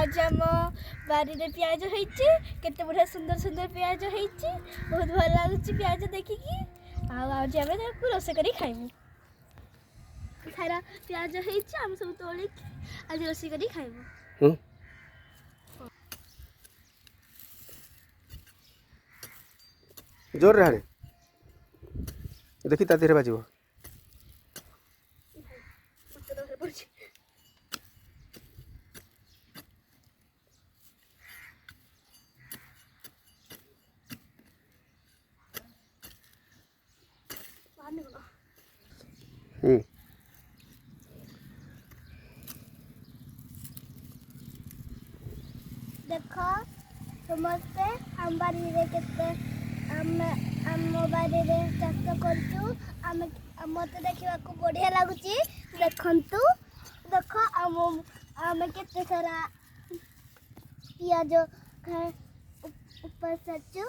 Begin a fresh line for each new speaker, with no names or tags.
आज आम बारी रे प्याज होइछि केते बढ़िया सुंदर सुंदर प्याज होइछि बहुत भल लागुछि प्याज देखिकी आज आम रोसे करी खाइबू सारा प्याज होइछि आम सब तोली आज रोसे करी खाइबू
जोर रे देखी ता धीरे बाजिबो
देखो समस्ते हम बारी रे केते आम बारी रे चाष करछु मत देखा बढ़िया लगुच देखु देख आम केते सारा पियाज ऊपर सचु